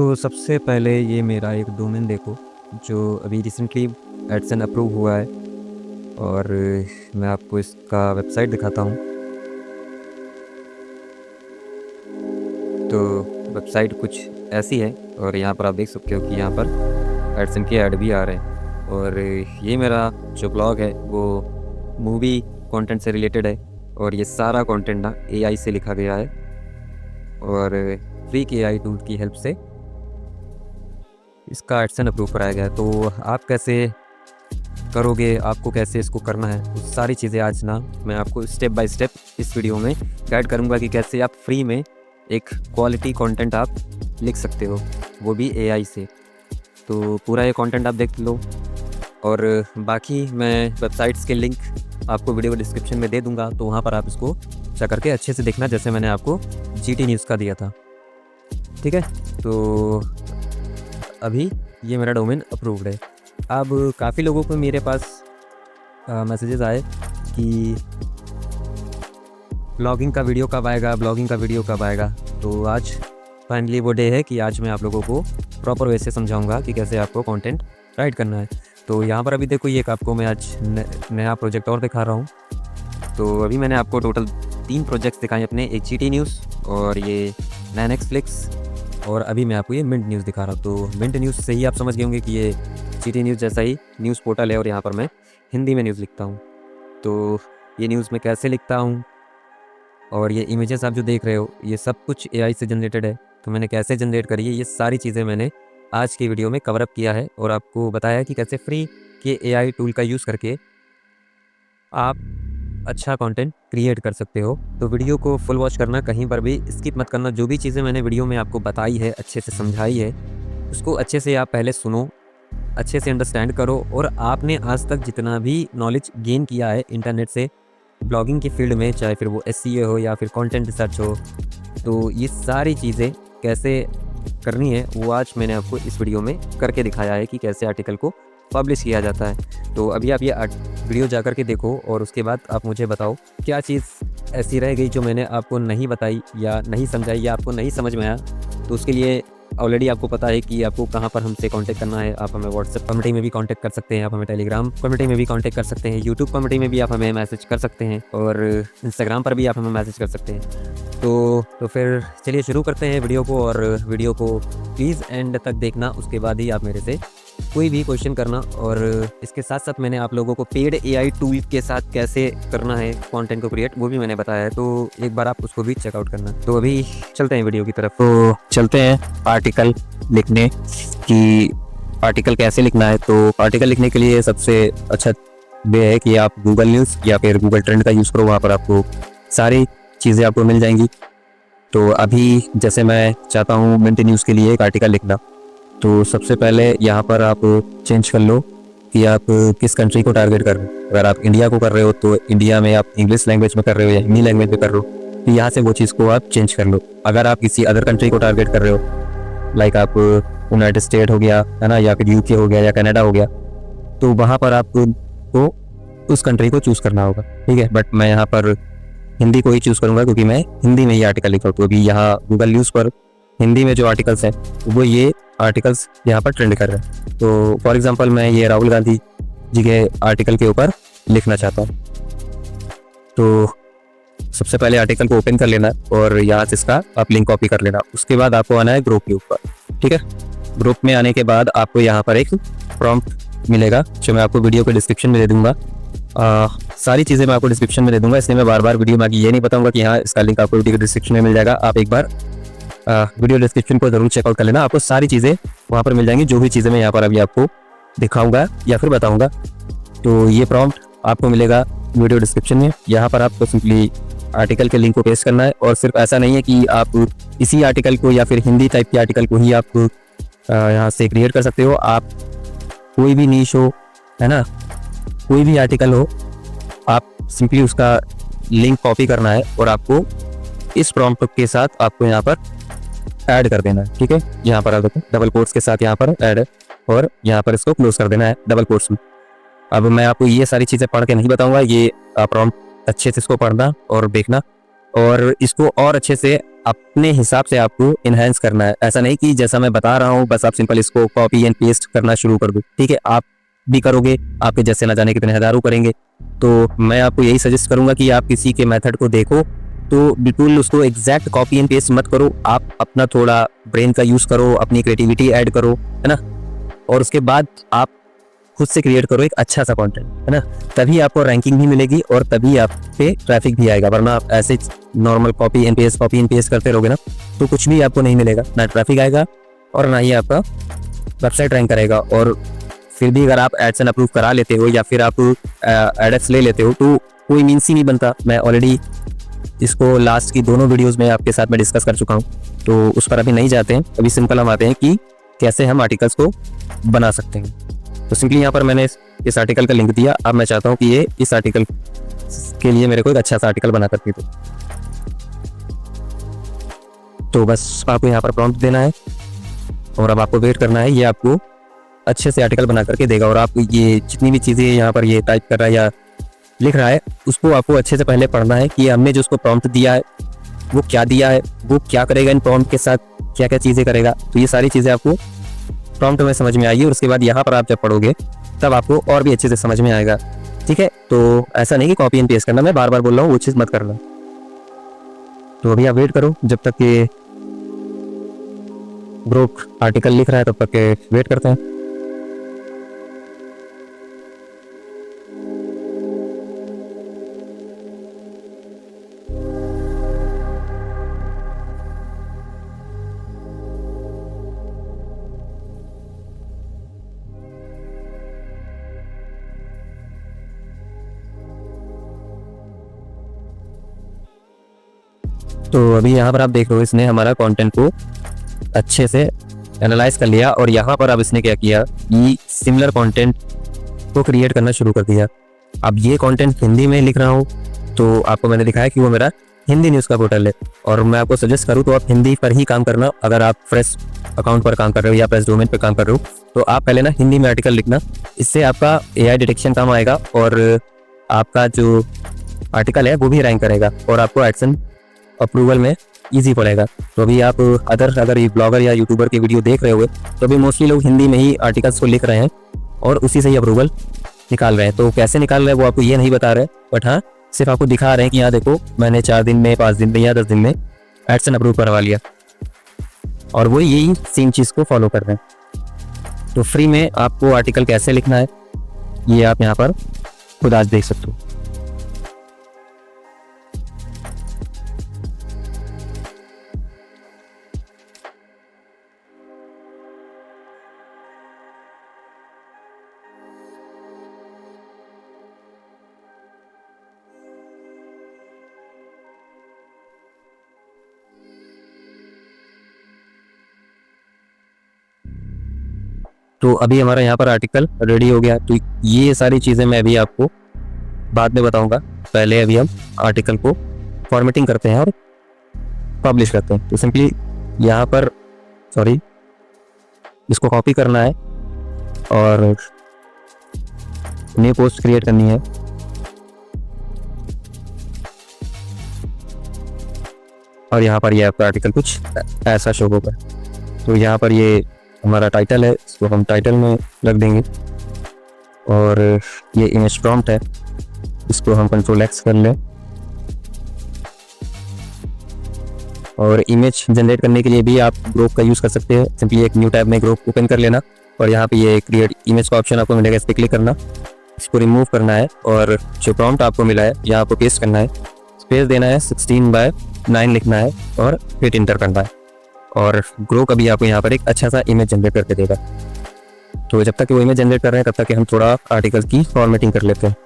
तो सबसे पहले ये मेरा एक डोमेन देखो जो अभी रिसेंटली एडसन अप्रूव हुआ है। और मैं आपको इसका वेबसाइट दिखाता हूँ। तो वेबसाइट कुछ ऐसी है और यहाँ पर आप देख सकते हो कि यहाँ पर एडसन के ऐड भी आ रहे हैं। और ये मेरा जो ब्लॉग है वो मूवी कंटेंट से रिलेटेड है और ये सारा कंटेंट ना एआई से लिखा गया है और फ्री के एआई टूल की हेल्प से इसका एडसन अप्रूव कराया गया है। तो आप कैसे करोगे, आपको कैसे इसको करना है, वो सारी चीज़ें आज ना मैं आपको स्टेप बाय स्टेप इस वीडियो में गाइड करूँगा कि कैसे आप फ्री में एक क्वालिटी कंटेंट आप लिख सकते हो, वो भी एआई से। तो पूरा ये कंटेंट आप देख लो और बाकी मैं वेबसाइट्स के लिंक आपको वीडियो डिस्क्रिप्शन में दे दूँगा, तो वहाँ पर आप इसको चेक करके अच्छे से देखना, जैसे मैंने आपको जीटी न्यूज़ का दिया था। ठीक है, तो अभी ये मेरा डोमेन अप्रूव्ड है। अब काफ़ी लोगों को मेरे पास मैसेजेस आए कि ब्लॉगिंग का वीडियो कब आएगा, ब्लॉगिंग का वीडियो कब आएगा। तो आज फाइनली वो डे है कि आज मैं आप लोगों को प्रॉपर वे से समझाऊंगा कि कैसे आपको कंटेंट राइट करना है। तो यहाँ पर अभी देखो ये आपको मैं आज नया प्रोजेक्ट और दिखा रहा हूँ। तो अभी मैंने आपको टोटल 3 प्रोजेक्ट्स दिखाए अपने, एक जीटी न्यूज़ और ये नेटफ्लिक्स और अभी मैं आपको ये मिंट न्यूज़ दिखा रहा हूँ। तो मिंट न्यूज़ से ही आप समझ गए होंगे कि ये जीटी न्यूज़ जैसा ही न्यूज़ पोर्टल है और यहाँ पर मैं हिंदी में न्यूज़ लिखता हूँ। तो ये न्यूज़ मैं कैसे लिखता हूँ और ये इमेजेस आप जो देख रहे हो ये सब कुछ एआई से जनरेटेड है। तो मैंने कैसे जनरेट करी है, ये सारी चीज़ें मैंने आज की वीडियो में कवर अप किया है और आपको बताया है कि कैसे फ्री के एआई टूल का यूज़ करके आप अच्छा कंटेंट क्रिएट कर सकते हो। तो वीडियो को फुल वॉच करना, कहीं पर भी स्किप मत करना। जो भी चीज़ें मैंने वीडियो में आपको बताई है, अच्छे से समझाई है, उसको अच्छे से आप पहले सुनो, अच्छे से अंडरस्टैंड करो। और आपने आज तक जितना भी नॉलेज गेन किया है इंटरनेट से ब्लॉगिंग की फील्ड में, चाहे फिर वो एसईओ हो या फिर कंटेंट रिसर्च हो, तो ये सारी चीज़ें कैसे करनी है वो आज मैंने आपको इस वीडियो में करके दिखाया है कि कैसे आर्टिकल को पब्लिश किया जाता है। तो अभी आप ये वीडियो जा कर के देखो और उसके बाद आप मुझे बताओ क्या चीज़ ऐसी रह गई जो मैंने आपको नहीं बताई या नहीं समझाई या आपको नहीं समझ में आया। तो उसके लिए ऑलरेडी आपको पता है कि आपको कहाँ पर हमसे कांटेक्ट करना है। आप हमें व्हाट्सएप कम्युनिटी में भी कांटेक्ट कर सकते हैं, आप हमें टेलीग्राम कम्युनिटी में भी कांटेक्ट कर सकते हैं, यूट्यूब कम्युनिटी में भी आप हमें मैसेज कर सकते हैं और इंस्टाग्राम पर भी आप हमें मैसेज कर सकते हैं। तो फिर चलिए शुरू करते हैं वीडियो को। और वीडियो को प्लीज़ एंड तक देखना, उसके बाद ही आप मेरे से कोई भी क्वेश्चन करना। और इसके साथ साथ मैंने आप लोगों को पेड एआई टूल के साथ कैसे करना है कंटेंट को क्रिएट, वो भी मैंने बताया है। तो एक बार आप उसको भी चेकआउट करना। तो अभी चलते हैं वीडियो की तरफ। तो चलते हैं आर्टिकल लिखने की। आर्टिकल कैसे लिखना है, तो आर्टिकल लिखने के लिए सबसे अच्छा वे है कि आप गूगल न्यूज़ या फिर गूगल ट्रेंड का यूज़ करो। वहाँ पर आपको सारी चीज़ें आपको मिल जाएंगी। तो अभी जैसे मैं चाहता हूँ मिंट न्यूज़ के लिए एक आर्टिकल लिखना, तो सबसे पहले यहाँ पर आप चेंज कर लो कि आप किस कंट्री को टारगेट कर रहे हो। अगर आप इंडिया को कर रहे हो तो इंडिया में आप इंग्लिश लैंग्वेज में कर रहे हो या हिंदी लैंग्वेज में कर रहे हो, तो यहाँ से वो चीज़ को आप चेंज कर लो। अगर आप किसी अदर कंट्री को टारगेट कर रहे हो, लाइक आप यूनाइटेड स्टेट हो गया है ना, या फिर यूके हो गया या कनाडा हो गया, तो वहाँ पर आपको उस कंट्री को चूज़ करना होगा। ठीक है, बट मैं यहाँ पर हिंदी को ही चूज़ करूँगा क्योंकि मैं हिंदी में ही आर्टिकल लिख रहा हूँ। तो अभी यहाँ गूगल न्यूज़ पर हिंदी में जो आर्टिकल्स हैं वो ये आर्टिकल्स यहाँ पर ट्रेंड कर रहे हैं। तो फॉर एग्जांपल मैं ये राहुल गांधी जी के आर्टिकल के ऊपर लिखना चाहता हूँ। तो सबसे पहले आर्टिकल को ओपन कर लेना और यहाँ से इसका आप लिंक कॉपी कर लेना। उसके बाद आपको आना है ग्रुप के ऊपर। ठीक है, ग्रुप में आने के बाद आपको यहाँ पर एक प्रॉम्प्ट मिलेगा जो मैं आपको वीडियो के डिस्क्रिप्शन में दे दूंगा। सारी चीज़ें मैं आपको डिस्क्रिप्शन में दे दूंगा, इसलिए मैं बार बार वीडियो में ये नहीं बताऊंगा कि हाँ इसका लिंक आपको वीडियो के डिस्क्रिप्शन में मिल जाएगा। आप एक बार वीडियो डिस्क्रिप्शन को जरूर चेकआउट कर लेना, आपको सारी चीज़ें वहाँ पर मिल जाएंगी, जो भी चीज़ें मैं यहाँ पर अभी आपको दिखाऊंगा या फिर बताऊंगा। तो ये प्रॉम्प्ट आपको मिलेगा वीडियो डिस्क्रिप्शन में। यहाँ पर आपको सिंपली आर्टिकल के लिंक को पेस्ट करना है। और सिर्फ ऐसा नहीं है कि आप इसी आर्टिकल को या फिर हिंदी टाइप के आर्टिकल को ही आप यहाँ से क्रिएट कर सकते हो। आप कोई भी नीश हो, है ना, कोई भी आर्टिकल हो, आप सिंपली उसका लिंक कॉपी करना है और आपको इस प्रॉम्प्ट के साथ आपको यहाँ पर ऐड कर देना है। ठीक है, यहाँ पर आप देखो डबल कोट्स के साथ यहाँ पर ऐड है और यहाँ पर इसको क्लोज कर देना है डबल कोट्स में। अब मैं आपको ये सारी चीज़ें पढ़ के नहीं बताऊंगा, ये प्रॉम्प्ट अच्छे से इसको पढ़ना और देखना और इसको और अच्छे से अपने हिसाब से आपको इनहेंस करना है। ऐसा नहीं कि जैसा मैं बता रहा हूँ बस आप सिंपल इसको कॉपी एंड पेस्ट करना शुरू कर दो, ठीक है। आप भी करोगे, आपके जैसे ना जाने कितने हजारों करेंगे। तो मैं आपको यही सजेस्ट करूंगा कि आप किसी के मेथड को देखो तो बिल्कुल उसको एग्जैक्ट कॉपी एंड पेस्ट मत करो। आप अपना थोड़ा ब्रेन का यूज करो, अपनी क्रिएटिविटी ऐड करो, है ना। और उसके बाद आप खुद से क्रिएट करो एक अच्छा सा कंटेंट, है ना। तभी आपको रैंकिंग भी मिलेगी और तभी आप पे ट्रैफिक भी आएगा। वरना आप ऐसे नॉर्मल कॉपी एंड पेस्ट करते रहोगे ना तो कुछ भी आपको नहीं मिलेगा, ना ट्रैफिक आएगा और ना ही आपका वेबसाइट रैंक करेगा। और फिर भी अगर आप एडसन अप्रूव करा लेते हो या फिर आप एडस ले लेते हो तो कोई मीन्स ही नहीं बनता। मैं ऑलरेडी इसको लास्ट की दोनों वीडियोस में आपके साथ में डिस्कस कर चुका हूँ, तो उस पर अभी नहीं जाते हैं। अभी सिंपल हम आते हैं कि कैसे हम आर्टिकल्स को बना सकते हैं। तो सिंपली यहाँ पर मैंने इस आर्टिकल का लिंक दिया। अब मैं चाहता हूँ कि ये इस आर्टिकल के लिए मेरे को एक अच्छा सा आर्टिकल बना करके दो। तो बस आपको यहाँ पर प्रॉम्प्ट देना है और अब आपको वेट करना है, ये आपको अच्छे से आर्टिकल बना करके देगा। और आप ये जितनी भी चीज़ें यहाँ पर ये टाइप कर रहा है या लिख रहा है उसको आपको अच्छे से पहले पढ़ना है कि हमने जो उसको प्रॉम्प्ट दिया है वो क्या दिया है, वो क्या करेगा, इन प्रॉम्प्ट के साथ क्या क्या चीज़ें करेगा। तो ये सारी चीज़ें आपको प्रॉम्प्ट में समझ में आएगी और उसके बाद यहाँ पर आप जब पढ़ोगे तब आपको और भी अच्छे से समझ में आएगा, ठीक है। तो ऐसा नहीं कि कॉपी एंड पेस्ट करना, मैं बार बार बोल रहा हूँ वो चीज़ मत करना। तो अभी आप वेट करो जब तक ये ग्रुप आर्टिकल लिख रहा है, तब तक के वेट करते हैं। तो अभी यहाँ पर आप देख रहे हो इसने हमारा कंटेंट को अच्छे से एनालाइज कर लिया और यहाँ पर अब इसने क्या किया कि सिमिलर कंटेंट को क्रिएट करना शुरू कर दिया। अब ये कंटेंट हिंदी में लिख रहा हूँ तो आपको मैंने दिखाया कि वो मेरा हिंदी न्यूज़ का पोर्टल है और मैं आपको सजेस्ट करूँ तो आप हिंदी पर ही काम करना। अगर आप फ्रेश अकाउंट पर काम कर रहे हो या फ्रेश डोमेन पर काम कर रहे हो तो आप पहले ना हिंदी में आर्टिकल लिखना। इससे आपका AI डिटेक्शन काम आएगा और आपका जो आर्टिकल है वो भी रैंक करेगा और आपको एडसन अप्रूवल में इजी पड़ेगा। तो अभी आप अगर ये ब्लॉगर या यूट्यूबर की वीडियो देख रहे हो तो अभी मोस्टली लोग हिंदी में ही आर्टिकल्स को लिख रहे हैं और उसी से ही अप्रूवल निकाल रहे हैं। तो कैसे निकाल रहे हैं वो आपको ये नहीं बता रहे, बट हाँ सिर्फ आपको दिखा रहे हैं कि यहाँ देखो मैंने 4 दिन में, 5 दिन में या 10 दिन में एडसन अप्रूव करवा लिया और वो यही सेम चीज़ को फॉलो कर रहे हैं। तो फ्री में आपको आर्टिकल कैसे लिखना है ये आप यहाँ पर खुद आज देख सकते हो। तो अभी हमारा यहाँ पर आर्टिकल रेडी हो गया। तो ये सारी चीज़ें मैं अभी आपको बाद में बताऊंगा। पहले अभी हम आर्टिकल को फॉर्मेटिंग करते हैं और पब्लिश करते हैं। तो सिंपली यहाँ पर इसको कॉपी करना है और न्यू पोस्ट क्रिएट करनी है। और यहाँ पर ये आपका आर्टिकल कुछ ऐसा शो होगा। तो यहाँ पर ये हमारा टाइटल है, इसको हम टाइटल में रख देंगे और ये इमेज प्रॉम्प्ट है, इसको हम Ctrl+X कर लें। और इमेज जनरेट करने के लिए भी आप ग्रुप का यूज़ कर सकते हैं। सिंपली एक न्यू टैब में ग्रुप ओपन कर लेना और यहाँ पे ये क्रिएट इमेज का ऑप्शन आपको मिलेगा, इस पर क्लिक करना, इसको रिमूव करना है और जो प्रॉम्प्ट आपको मिला है यहाँ पर पेस्ट करना है। स्पेस देना है, 16:9 लिखना है और फिर इंटर करना है और ग्रो का भी आपको यहाँ पर एक अच्छा सा इमेज जनरेट करके देगा। तो जब तक वो इमेज जनरेट कर रहे हैं तब तक हम थोड़ा आर्टिकल की फॉर्मेटिंग कर लेते हैं।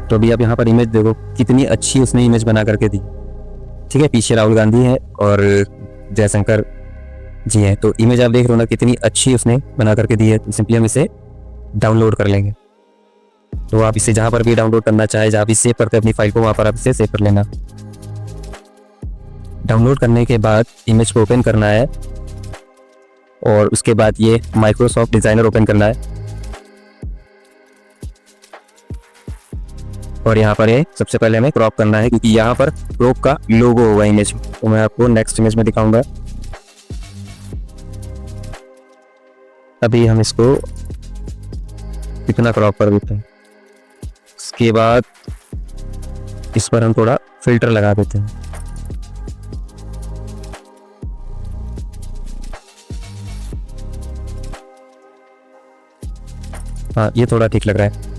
तो अभी आप यहाँ पर इमेज देखो कितनी अच्छी उसने इमेज बना करके दी। ठीक है, पीछे राहुल गांधी है और जयशंकर जी हैं। तो इमेज आप देख रहे हो ना कितनी अच्छी उसने बना करके दी है। तो सिंपली हम इसे डाउनलोड कर लेंगे। तो आप इसे जहाँ पर भी डाउनलोड करना चाहे, जहाँ भी सेव करते हैं अपनी फाइल को, वहाँ पर आप इसे सेव कर लेना। डाउनलोड करने के बाद इमेज को ओपन करना है और उसके बाद ये माइक्रोसॉफ्ट डिज़ाइनर ओपन करना है और यहाँ पर ये सबसे पहले हमें क्रॉप करना है, क्योंकि यहाँ पर क्रॉप का लोगो होगा इमेज में। तो मैं आपको नेक्स्ट इमेज में दिखाऊंगा। अभी हम इसको कितना क्रॉप कर देते हैं, उसके बाद इस पर हम थोड़ा फिल्टर लगा देते हैं। हाँ, ये थोड़ा ठीक लग रहा है।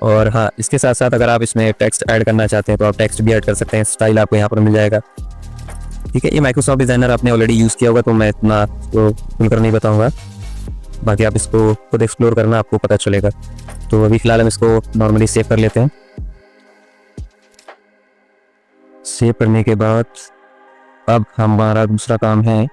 और हाँ, इसके साथ साथ अगर आप इसमें टेक्स्ट ऐड करना चाहते हैं तो आप टेक्स्ट भी ऐड कर सकते हैं। स्टाइल आपको यहाँ पर मिल जाएगा। ठीक है, ये माइक्रोसॉफ्ट डिज़ाइनर आपने ऑलरेडी यूज़ किया होगा, तो मैं इतना इसको खुलकर नहीं बताऊँगा। बाकी आप इसको खुद एक्सप्लोर करना, आपको पता चलेगा। तो अभी फ़िलहाल हम इसको नॉर्मली सेव कर लेते हैं। सेव करने के बाद अब हमारा दूसरा काम है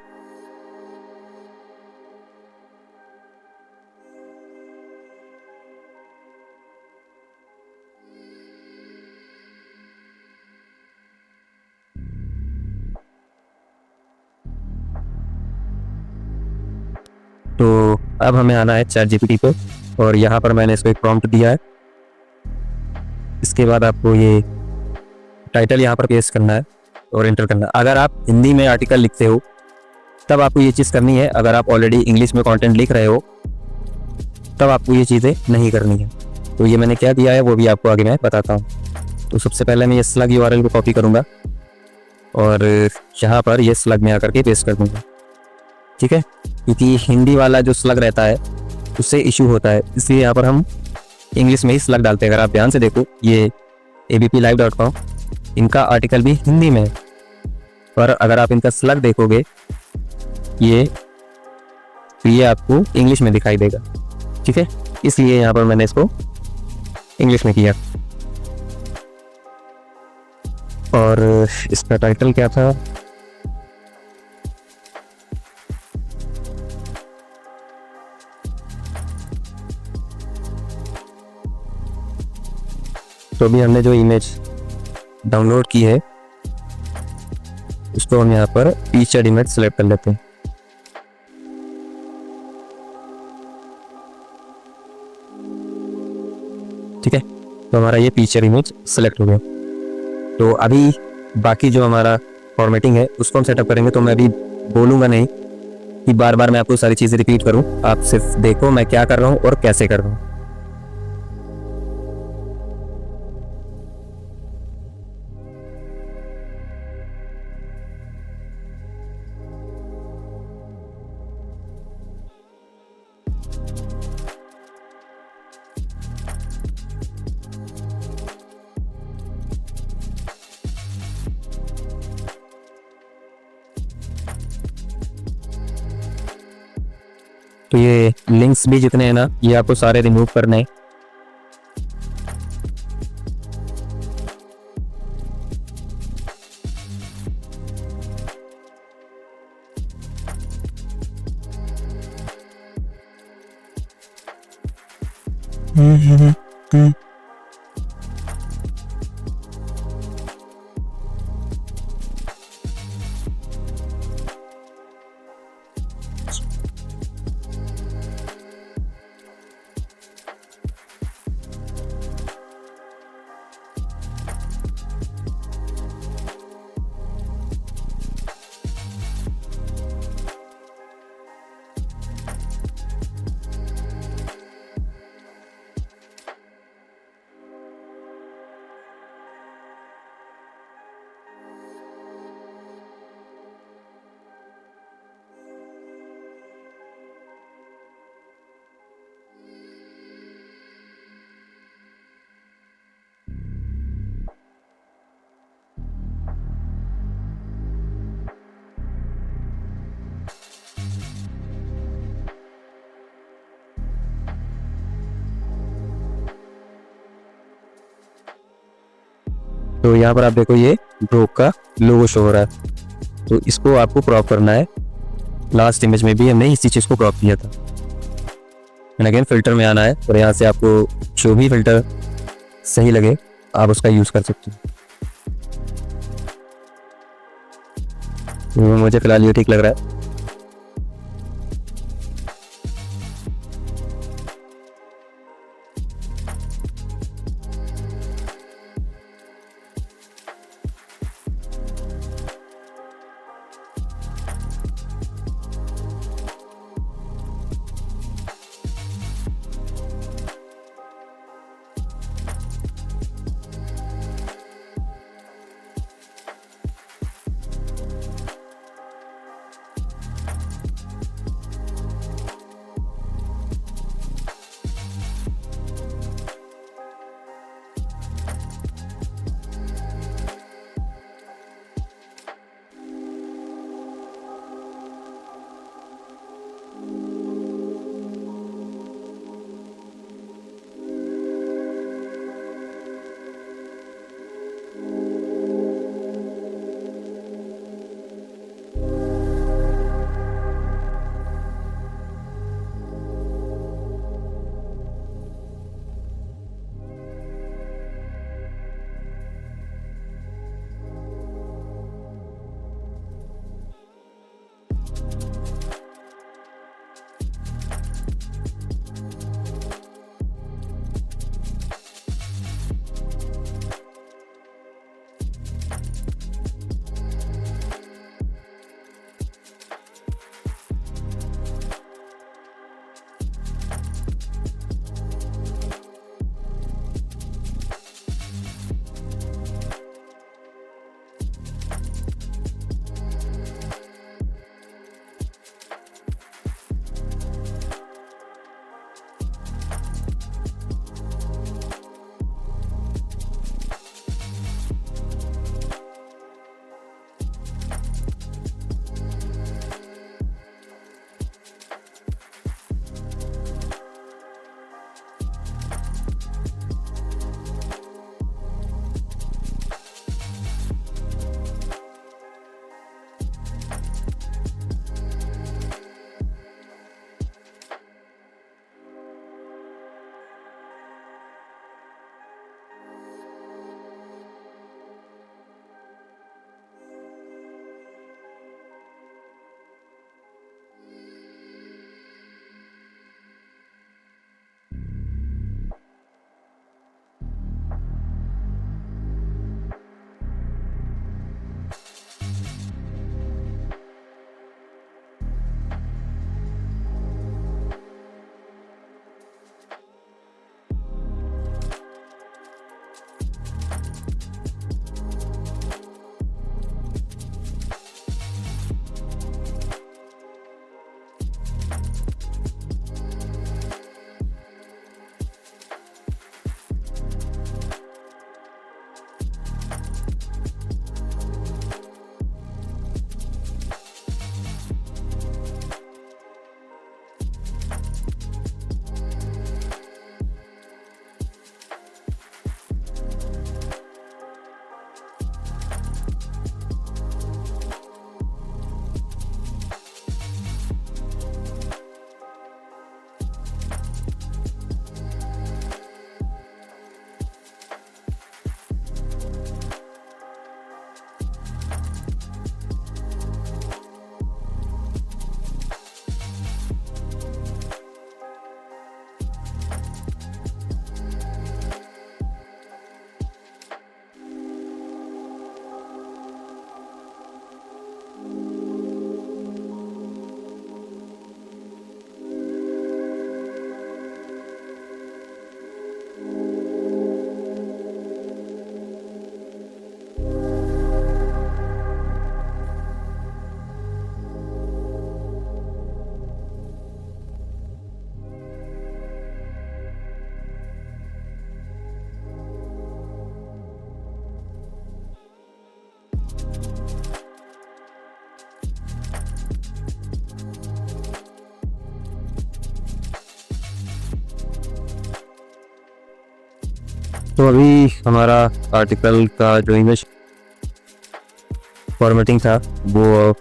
तो अब हमें आना है चैट जीपीटी पे और यहाँ पर मैंने इसको एक प्रॉम्प्ट दिया है। इसके बाद आपको ये टाइटल यहाँ पर पेस्ट करना है और एंटर करना है। अगर आप हिंदी में आर्टिकल लिखते हो तब आपको ये चीज़ करनी है। अगर आप ऑलरेडी इंग्लिश में कंटेंट लिख रहे हो तब आपको ये चीज़ें नहीं करनी है। तो ये मैंने क्या दिया है वो भी आपको आगे मैं बताता हूँ। तो सबसे पहले मैं ये स्लग यूआरएल को कॉपी करूँगा और यहाँ पर ये स्लग में आकर के पेस्ट कर दूँगा। ठीक है, क्योंकि हिंदी वाला जो स्लग रहता है उससे इशू होता है, इसलिए यहाँ पर हम इंग्लिश में ही स्लग डालते हैं। अगर आप ध्यान से देखो, ये abplive.com इनका आर्टिकल भी हिंदी में है, पर अगर आप इनका स्लग देखोगे ये आपको इंग्लिश में दिखाई देगा। ठीक है, इसलिए यहाँ पर मैंने इसको इंग्लिश में किया। और इसका टाइटल क्या था, तो अभी हमने जो इमेज डाउनलोड की है उसको हम यहाँ पर फीचर्ड इमेज सेलेक्ट कर लेते हैं। ठीक है, तो हमारा ये फीचर इमेज सेलेक्ट हो गया। तो अभी बाकी जो हमारा फॉर्मेटिंग है उसको हम सेटअप करेंगे। तो मैं अभी बोलूँगा नहीं कि बार बार मैं आपको सारी चीज़ें रिपीट करूँ, आप सिर्फ देखो मैं क्या कर रहा हूँ और कैसे कर रहा हूँ। तो ये लिंक्स भी जितने हैं ना, ये आपको सारे रिमूव करने हैं। तो यहाँ पर आप देखो ये ब्रोक का लोगो शो हो रहा है, तो इसको आपको क्रॉप करना है। लास्ट इमेज में भी हमने इसी चीज़ को क्रॉप किया था। एंड अगेन फिल्टर में आना है और यहाँ से आपको जो भी फिल्टर सही लगे आप उसका यूज़ कर सकते हो। तो मुझे फिलहाल ये ठीक लग रहा है। तो अभी हमारा आर्टिकल का जो इमेज फॉर्मेटिंग था वो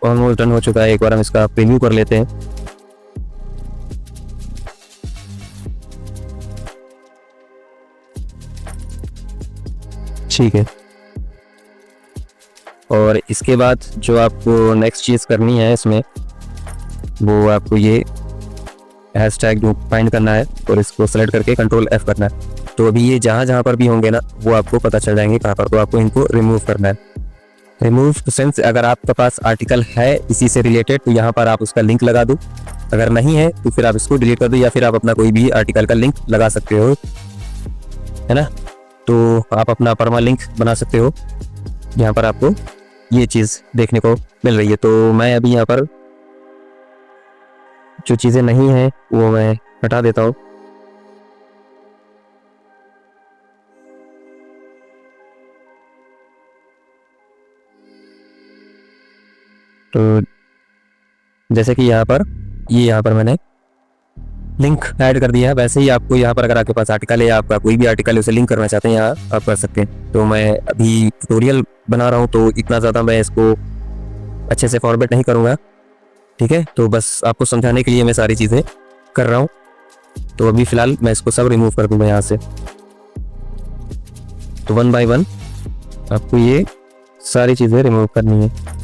ऑलमोस्ट डन हो चुका है। एक बार हम इसका प्रीव्यू कर लेते हैं। ठीक है, और इसके बाद जो आपको नेक्स्ट चीज़ करनी है इसमें, वो आपको ये हैशटैग जो फाइंड करना है और इसको सेलेक्ट करके कंट्रोल F करना है। तो अभी ये जहाँ जहाँ पर भी होंगे ना वो आपको पता चल जाएंगे कहाँ पर, तो आपको इनको रिमूव करना है। रिमूव सेंस अगर आपके पास आर्टिकल है इसी से रिलेटेड तो यहाँ पर आप उसका लिंक लगा दो, अगर नहीं है तो फिर आप इसको डिलीट कर दो, या फिर आप अपना कोई भी आर्टिकल का लिंक लगा सकते हो, है ना। तो आप अपना परमा लिंक बना सकते हो। यहाँ पर आपको ये चीज़ देखने को मिल रही है। तो मैं अभी यहाँ पर जो चीज़ें नहीं हैं वो मैं हटा देता हूँ। तो जैसे कि यहाँ पर मैंने लिंक ऐड कर दिया है, वैसे ही आपको यहाँ पर अगर आपके पास आर्टिकल है, आपका कोई भी आर्टिकल है उसे लिंक करना चाहते हैं यहाँ आप कर सकते हैं। तो मैं अभी ट्यूटोरियल बना रहा हूँ तो इतना ज़्यादा मैं इसको अच्छे से फॉर्मेट नहीं करूँगा, ठीक है। तो बस आपको समझाने के लिए मैं सारी चीज़ें कर रहा हूँ। तो अभी फ़िलहाल मैं इसको सब रिमूव कर दूँगा यहाँ से। तो 1 बाय 1 आपको ये सारी चीज़ें रिमूव करनी है।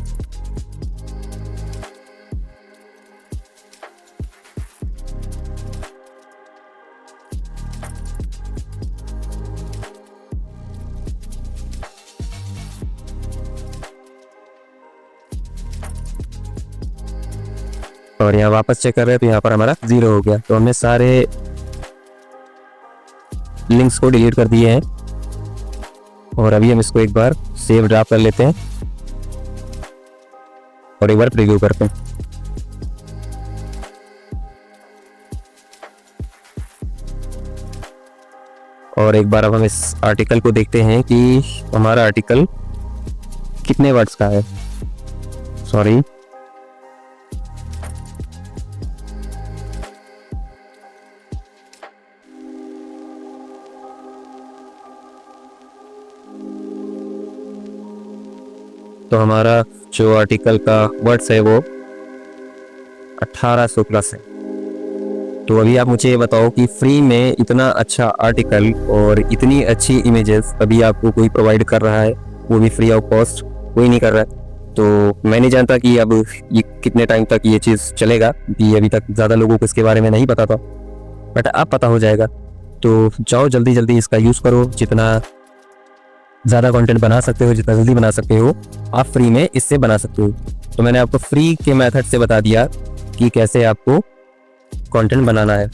और यहाँ वापस चेक कर रहे हैं तो यहाँ पर हमारा 0 हो गया। तो हमने सारे लिंक्स को डिलीट कर दिए हैं और अभी हम इसको एक बार सेव ड्राफ्ट कर लेते हैं और एक बार प्रीव्यू करते हैं। और एक बार अब हम इस आर्टिकल को देखते हैं कि हमारा आर्टिकल कितने वर्ड्स का है। सॉरी, तो हमारा जो आर्टिकल का वर्ड्स है वो 1800 प्लस है। तो अभी आप मुझे ये बताओ कि फ्री में इतना अच्छा आर्टिकल और इतनी अच्छी इमेजेस अभी आपको कोई प्रोवाइड कर रहा है, वो भी फ्री ऑफ कॉस्ट, कोई नहीं कर रहा है। तो मैं नहीं जानता कि अब ये कितने टाइम तक ये चीज़ चलेगा, कि अभी तक ज़्यादा लोगों को इसके बारे में नहीं पता था, बट अब पता हो जाएगा। तो जाओ जल्दी जल्दी इसका यूज़ करो, जितना ज़्यादा कंटेंट बना सकते हो, जितना जल्दी बना सकते हो आप फ्री में इससे बना सकते हो। तो मैंने आपको फ्री के मेथड से बता दिया कि कैसे आपको कंटेंट बनाना है,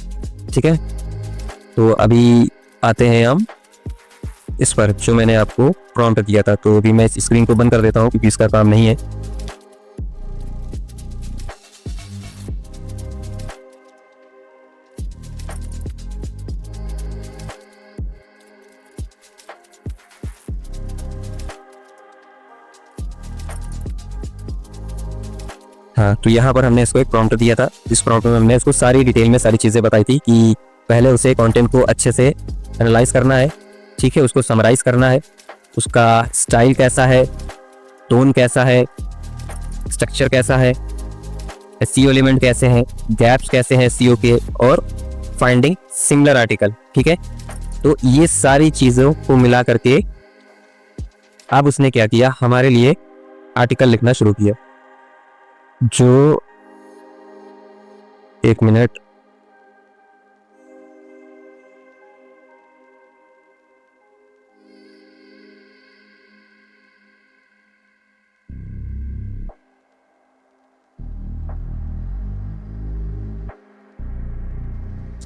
ठीक है। तो अभी आते हैं हम इस पर जो मैंने आपको प्रॉम्प्ट दिया था। तो अभी मैं इस स्क्रीन को बंद कर देता हूँ क्योंकि इसका काम नहीं है। हाँ, तो यहाँ पर हमने इसको एक प्रॉम्प्ट दिया था। इस प्रॉम्प्ट में हमने इसको सारी डिटेल में सारी चीज़ें बताई थी कि पहले उसे कंटेंट को अच्छे से एनालाइज करना है, ठीक है, उसको समराइज करना है, उसका स्टाइल कैसा है, टोन कैसा है, स्ट्रक्चर कैसा है, एसईओ एलिमेंट कैसे हैं, गैप्स कैसे हैं एसईओ के, और फाइंडिंग सिमिलर आर्टिकल, ठीक है। तो ये सारी चीज़ों को मिला करके अब उसने क्या किया, हमारे लिए आर्टिकल लिखना शुरू किया। जो 1 मिनट,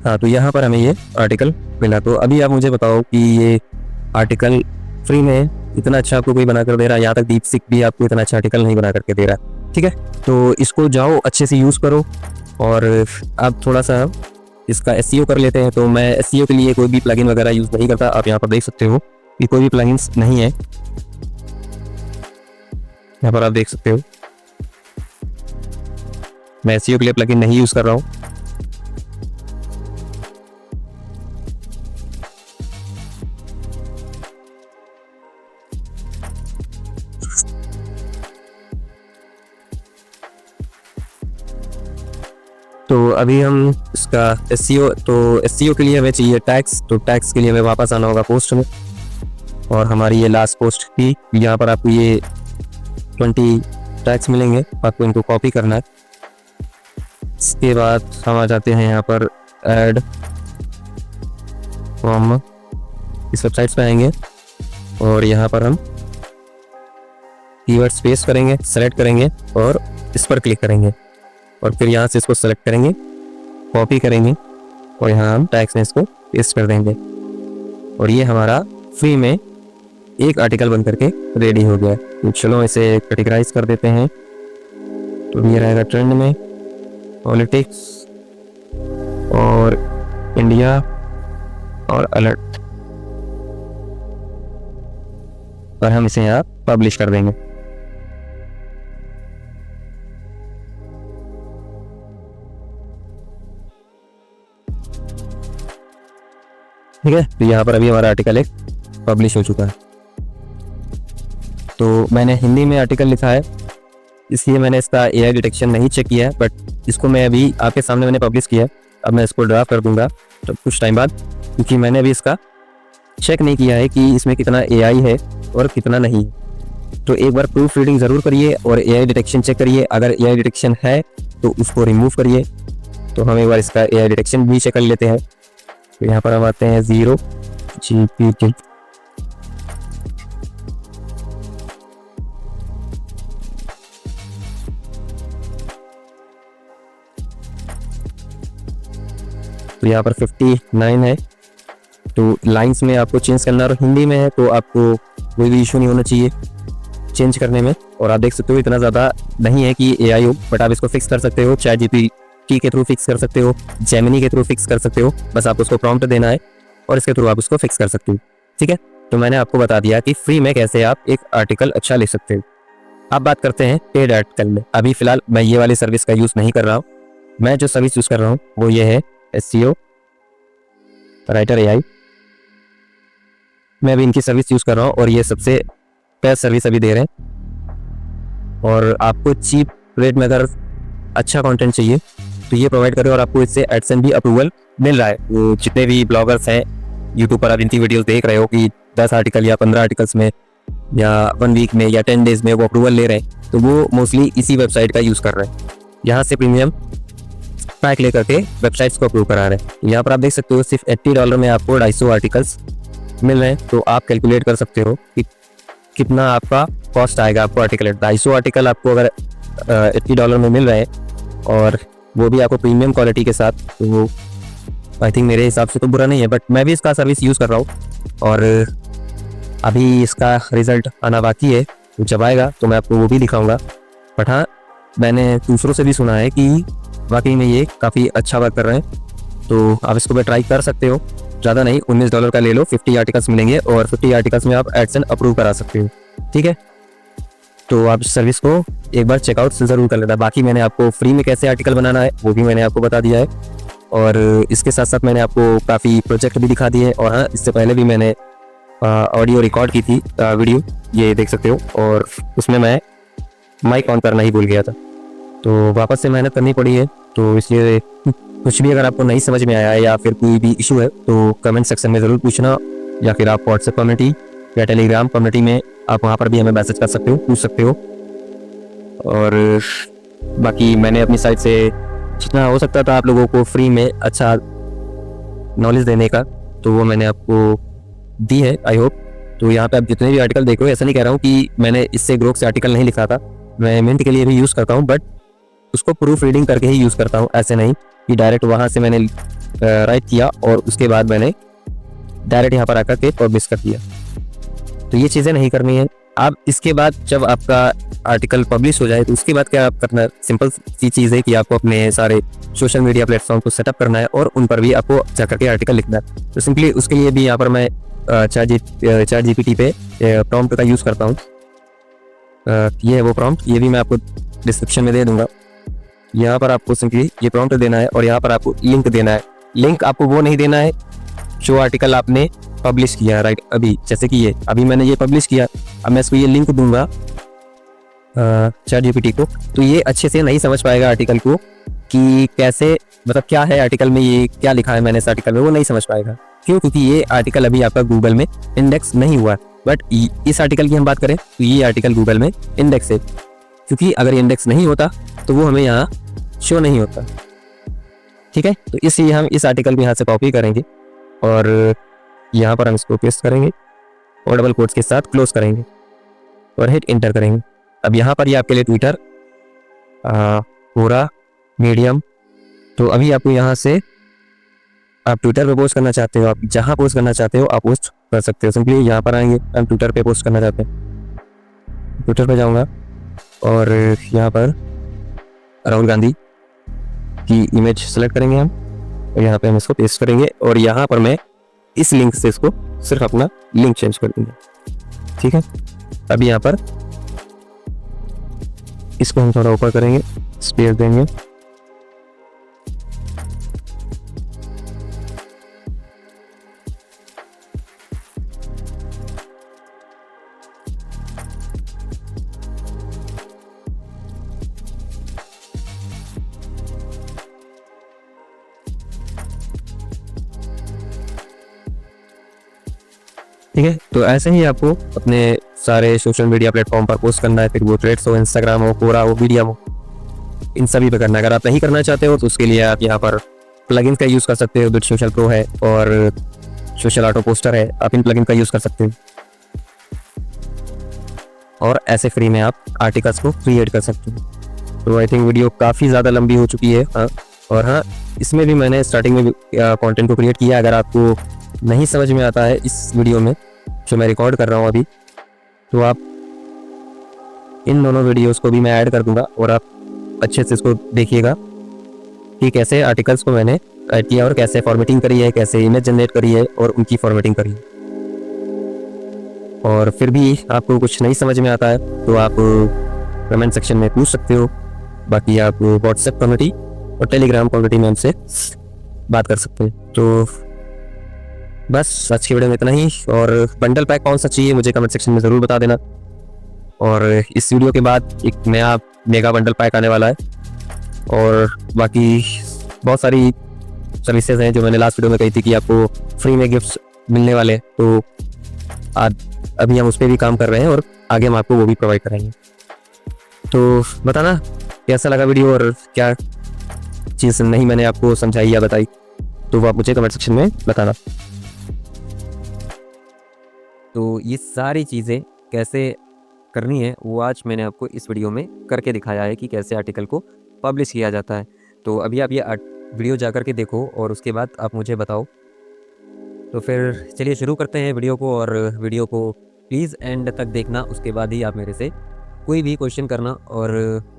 हाँ, तो यहाँ पर हमें ये आर्टिकल मिला। तो अभी आप मुझे बताओ कि ये आर्टिकल फ्री में इतना अच्छा आपको कोई बना कर दे रहा है, यहाँ तक DeepSeek भी आपको इतना अच्छा आर्टिकल नहीं बना करके दे रहा, ठीक है। तो इसको जाओ अच्छे से यूज़ करो। और अब थोड़ा सा इसका SEO कर लेते हैं। तो मैं SEO के लिए कोई भी प्लगइन वगैरह यूज़ नहीं करता। आप यहाँ पर देख सकते हो कि कोई भी प्लगइन्स नहीं है, यहाँ पर आप देख सकते हो मैं SEO के लिए प्लगइन नहीं यूज़ कर रहा हूँ। तो अभी हम इसका एसईओ, तो एसईओ के लिए हमें चाहिए टैग्स, तो टैग्स के लिए हमें वापस आना होगा पोस्ट में, और हमारी ये लास्ट पोस्ट थी। यहाँ पर आपको ये 20 टैग्स मिलेंगे, आपको इनको कॉपी करना है। इसके बाद हम आ जाते हैं यहाँ पर ऐड फ्रॉम, इस वेबसाइट्स पे आएंगे और यहाँ पर हम कीवर्ड स्पेस करेंगे, सेलेक्ट करेंगे और इस पर क्लिक करेंगे और फिर यहाँ से इसको सेलेक्ट करेंगे, कॉपी करेंगे और यहाँ हम टैग्स में इसको पेस्ट कर देंगे और ये हमारा फ्री में एक आर्टिकल बन करके रेडी हो गया। तो चलो इसे कैटेगराइज कर देते हैं। तो ये रहेगा ट्रेंड में, पॉलिटिक्स और इंडिया और अलर्ट, और हम इसे यहाँ पब्लिश कर देंगे। ठीक है, तो यहाँ पर अभी हमारा आर्टिकल एक पब्लिश हो चुका है। तो मैंने हिंदी में आर्टिकल लिखा है, इसलिए मैंने इसका एआई डिटेक्शन नहीं चेक किया है, बट इसको मैं अभी आपके सामने मैंने पब्लिश किया। अब मैं इसको ड्राफ्ट कर दूंगा तो कुछ टाइम बाद, क्योंकि मैंने अभी इसका चेक नहीं किया है कि इसमें कितना एआई है और कितना नहीं। तो एक बार प्रूफ रीडिंग ज़रूर करिए और एआई डिटेक्शन चेक करिए। अगर एआई डिटेक्शन है तो उसको रिमूव करिए। तो हम एक बार इसका एआई डिटेक्शन भी चेक कर लेते हैं। तो यहाँ पर हम आते हैं 0 GPT, तो यहाँ पर 59 है। तो लाइंस में आपको चेंज करना, और हिंदी में है तो आपको कोई भी इशू नहीं होना चाहिए चेंज करने में। और आप देख सकते हो इतना ज़्यादा नहीं है कि एआई हो, बट आप इसको फिक्स कर सकते हो। चैट जीपीटी के थ्रू फिक्स कर सकते हो, जेमिनी के थ्रू फिक्स कर सकते हो। बस आपको उसको प्रॉम्प्ट देना है और इसके थ्रू आप उसको फिक्स कर सकते हो। ठीक है, तो मैंने आपको बता दिया कि फ्री में कैसे आप एक आर्टिकल अच्छा लिख सकते हो। अब बात करते हैं पेड आर्टिकल में। अभी फिलहाल मैं ये वाली सर्विस का यूज़ नहीं कर रहा हूँ। मैं जो सर्विस यूज़ कर रहा हूँ वो ये है एसईओ राइटर एआई। मैं अभी इनकी सर्विस यूज़ कर रहा हूँ और ये सबसे बेस्ट सर्विस अभी दे रहे हैं। और आपको चीप रेट में अगर अच्छा कंटेंट चाहिए तो ये प्रोवाइड करें, और आपको इससे एडसेंस भी अप्रूवल मिल रहा है। तो जितने भी ब्लॉगर्स हैं यूट्यूब पर, आप इनकी वीडियोस देख रहे हो कि 10 आर्टिकल या 15 आर्टिकल्स में या 1 वीक में या 10 डेज में वो अप्रूवल ले रहे हैं, तो वो मोस्टली इसी वेबसाइट का यूज़ कर रहे हैं। यहाँ से प्रीमियम पैक लेकर के वेबसाइट्स को अप्रूव करा रहे हैं। यहाँ पर आप देख सकते हो सिर्फ $80 में आपको 250 आर्टिकल्स मिल रहे हैं। तो आप कैलकुलेट कर सकते हो कि कितना आपका कॉस्ट आएगा आपको आर्टिकल। 250 आर्टिकल आपको अगर $80 में मिल रहे हैं और वो भी आपको प्रीमियम क्वालिटी के साथ, तो वो आई थिंक मेरे हिसाब से तो बुरा नहीं है। बट मैं भी इसका सर्विस यूज़ कर रहा हूँ और अभी इसका रिजल्ट आना बाकी है। तो जब आएगा तो मैं आपको वो भी दिखाऊंगा। बट हाँ, मैंने दूसरों से भी सुना है कि वाकई में ये काफ़ी अच्छा वर्क कर रहे हैं। तो आप इसको भी ट्राई कर सकते हो। ज़्यादा नहीं, $19 का ले लो, 50 आर्टिकल्स मिलेंगे और 50 आर्टिकल्स में आप एडसेंस अप्रूव करा सकते हो। ठीक है, तो आप इस सर्विस को एक बार चेकआउट ज़रूर कर लेना। बाकी मैंने आपको फ्री में कैसे आर्टिकल बनाना है वो भी मैंने आपको बता दिया है, और इसके साथ साथ मैंने आपको काफ़ी प्रोजेक्ट भी दिखा दिए। और हाँ, इससे पहले भी मैंने ऑडियो रिकॉर्ड की थी वीडियो, ये देख सकते हो, और उसमें मैं माइक ऑन करना ही भूल गया था, तो वापस से मेहनत करनी पड़ी है। तो इसलिए कुछ भी अगर आपको नहीं समझ में आया है या फिर कोई भी इशू है तो कमेंट सेक्शन में ज़रूर पूछना, या फिर आप व्हाट्सएप कम्युनिटी या टेलीग्राम कम्युनिटी में आप वहाँ पर भी हमें मैसेज कर सकते हो, पूछ सकते हो। और बाकी मैंने अपनी साइड से जितना हो सकता था आप लोगों को फ्री में अच्छा नॉलेज देने का, तो वो मैंने आपको दी है, आई होप। तो यहाँ पे आप जितने भी आर्टिकल देख रहे हो, ऐसा नहीं कह रहा हूँ कि मैंने इससे ग्रोक से आर्टिकल नहीं लिखा था, मैं मिंट के लिए भी यूज़ करता हूँ, बट उसको प्रूफ रीडिंग करके ही यूज़ करता हूँ। ऐसे नहीं कि डायरेक्ट वहाँ से मैंने राइट किया और उसके बाद मैंने डायरेक्ट यहाँ पर आकर के पब्लिश कर दिया। तो ये चीज़ें नहीं करनी है। अब इसके बाद जब आपका आर्टिकल पब्लिश हो जाए तो उसके बाद क्या आप करना, सिंपल सी चीज़ है कि आपको अपने सारे सोशल मीडिया प्लेटफॉर्म को सेटअप करना है और उन पर भी आपको जाकर के आर्टिकल लिखना है। तो सिंपली उसके लिए भी यहाँ पर मैं चैट जीपीटी पे प्रॉम्प्ट का यूज़ करता हूँ। ये है वो प्रॉम्प्ट, ये भी मैं आपको डिस्क्रिप्शन में दे दूंगा। यहाँ पर आपको सिंपली ये प्रॉम्प्ट देना है और यहाँ पर आपको लिंक देना है। लिंक आपको वो नहीं देना है जो आर्टिकल आपने पब्लिश किया है, राइट। अभी जैसे कि ये अभी मैंने ये पब्लिश किया, अब मैं इसको ये लिंक दूंगा चैट जीपीटी को, तो ये अच्छे से नहीं समझ पाएगा आर्टिकल को कि कैसे मतलब क्या है आर्टिकल में, ये क्या लिखा है मैंने इस आर्टिकल में, वो नहीं समझ पाएगा। क्यों? क्योंकि ये आर्टिकल अभी आपका गूगल में इंडेक्स नहीं हुआ। बट इस आर्टिकल की हम बात करें तो ये आर्टिकल गूगल में इंडेक्स है, क्योंकि अगर इंडेक्स नहीं होता तो वो हमें यहाँ शो नहीं होता। ठीक है, तो इसलिए हम इस आर्टिकल को यहाँ से कॉपी करेंगे और यहाँ पर हम इसको पेस्ट करेंगे और डबल कोट्स के साथ क्लोज करेंगे और हिट इंटर करेंगे। अब यहाँ पर ये आपके लिए ट्विटर, पूरा मीडियम, तो अभी आपको यहाँ से आप ट्विटर पे पोस्ट करना चाहते हो, आप जहाँ पोस्ट करना चाहते हो आप पोस्ट कर सकते हो। सिंपली यहाँ पर आएंगे, हम ट्विटर पे पोस्ट करना चाहते हैं, ट्विटर पे जाऊँगा और यहाँ पर राहुल गांधी की इमेज सेलेक्ट करेंगे हम और यहाँ पे हम इसको पेस्ट करेंगे और यहाँ पर मैं इस लिंक से इसको सिर्फ अपना लिंक चेंज कर देंगे। ठीक है, अभी यहाँ पर इसको हम थोड़ा ऊपर करेंगे, स्पेस देंगे, ठीक है। तो ऐसे ही आपको अपने सारे सोशल मीडिया प्लेटफॉर्म पर पोस्ट करना है, फिर वो थ्रेड्स हो, इंस्टाग्राम हो, कोरा हो, मीडियम हो, इन सभी पे करना है। अगर आप नहीं करना चाहते हो तो उसके लिए आप यहाँ पर प्लगइन्स का यूज़ कर सकते हो। बिट सोशल प्रो है और सोशल ऑटो पोस्टर है, आप इन प्लगइन का यूज़ कर सकते हो और ऐसे फ्री में आप आर्टिकल्स को क्रिएट कर सकते हो। तो आई थिंक वीडियो काफ़ी ज़्यादा लंबी हो चुकी है। हाँ, और हाँ, इसमें भी मैंने स्टार्टिंग में कंटेंट को क्रिएट किया। अगर आपको नहीं समझ में आता है इस वीडियो में जो मैं रिकॉर्ड कर रहा हूँ अभी, तो आप इन दोनों वीडियोस को भी मैं ऐड कर दूंगा और आप अच्छे से इसको देखिएगा कि कैसे आर्टिकल्स को मैंने ऐड किया और कैसे फॉर्मेटिंग करी है, कैसे इमेज जनरेट करी है और उनकी फॉर्मेटिंग करी है। और फिर भी आपको कुछ नहीं समझ में आता है तो आप कमेंट सेक्शन में पूछ सकते हो। बाकी आप व्हाट्सएप कम्युनिटी और टेलीग्राम कम्युनिटी में हमसे बात कर सकते हैं। तो बस आज की वीडियो में इतना ही, और बंडल पैक कौन सा चाहिए मुझे कमेंट सेक्शन में ज़रूर बता देना। और इस वीडियो के बाद एक नया मेगा बंडल पैक आने वाला है और बाकी बहुत सारी सर्विसेज हैं जो मैंने लास्ट वीडियो में कही थी कि आपको फ्री में गिफ्ट्स मिलने वाले, तो अभी हम उस पर भी काम कर रहे हैं और आगे हम आपको वो भी प्रोवाइड कराएंगे। तो बताना कैसा लगा वीडियो और क्या चीज़ नहीं मैंने आपको समझाई या बताई, तो वो आप मुझे कमेंट सेक्शन में बताना। तो ये सारी चीज़ें कैसे करनी है वो आज मैंने आपको इस वीडियो में करके दिखाया है कि कैसे आर्टिकल को पब्लिश किया जाता है। तो अभी आप ये वीडियो जा कर के देखो और उसके बाद आप मुझे बताओ। तो फिर चलिए शुरू करते हैं वीडियो को, और वीडियो को प्लीज़ एंड तक देखना, उसके बाद ही आप मेरे से कोई भी क्वेश्चन करना। और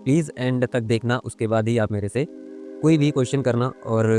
प्लीज़ एंड तक देखना, उसके बाद ही आप मेरे से कोई भी क्वेश्चन करना। और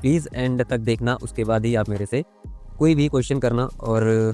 प्लीज़ एंड तक देखना, उसके बाद ही आप मेरे से कोई भी क्वेश्चन करना। और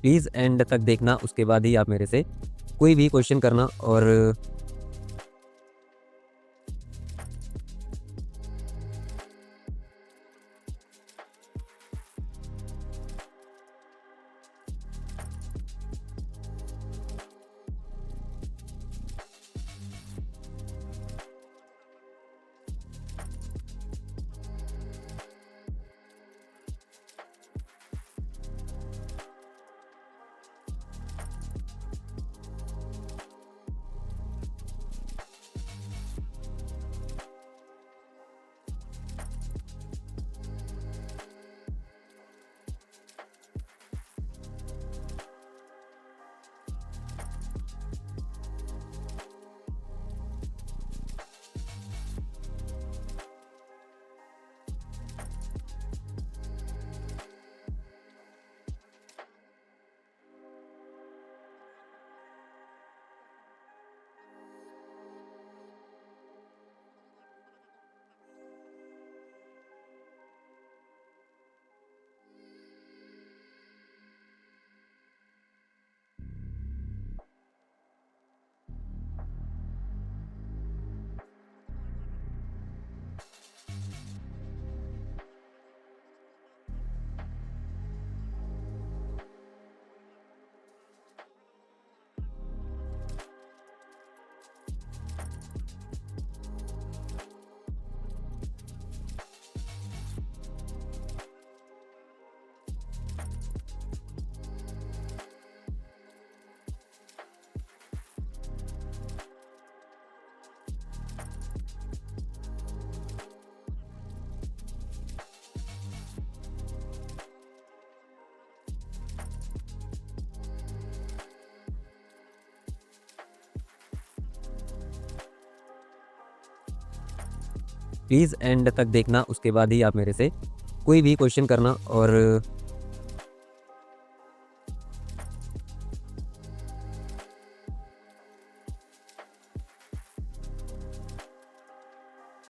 प्लीज़ एंड तक देखना, उसके बाद ही आप मेरे से कोई भी क्वेश्चन करना। और प्लीज़ एंड तक देखना, उसके बाद ही आप मेरे से कोई भी क्वेश्चन करना। और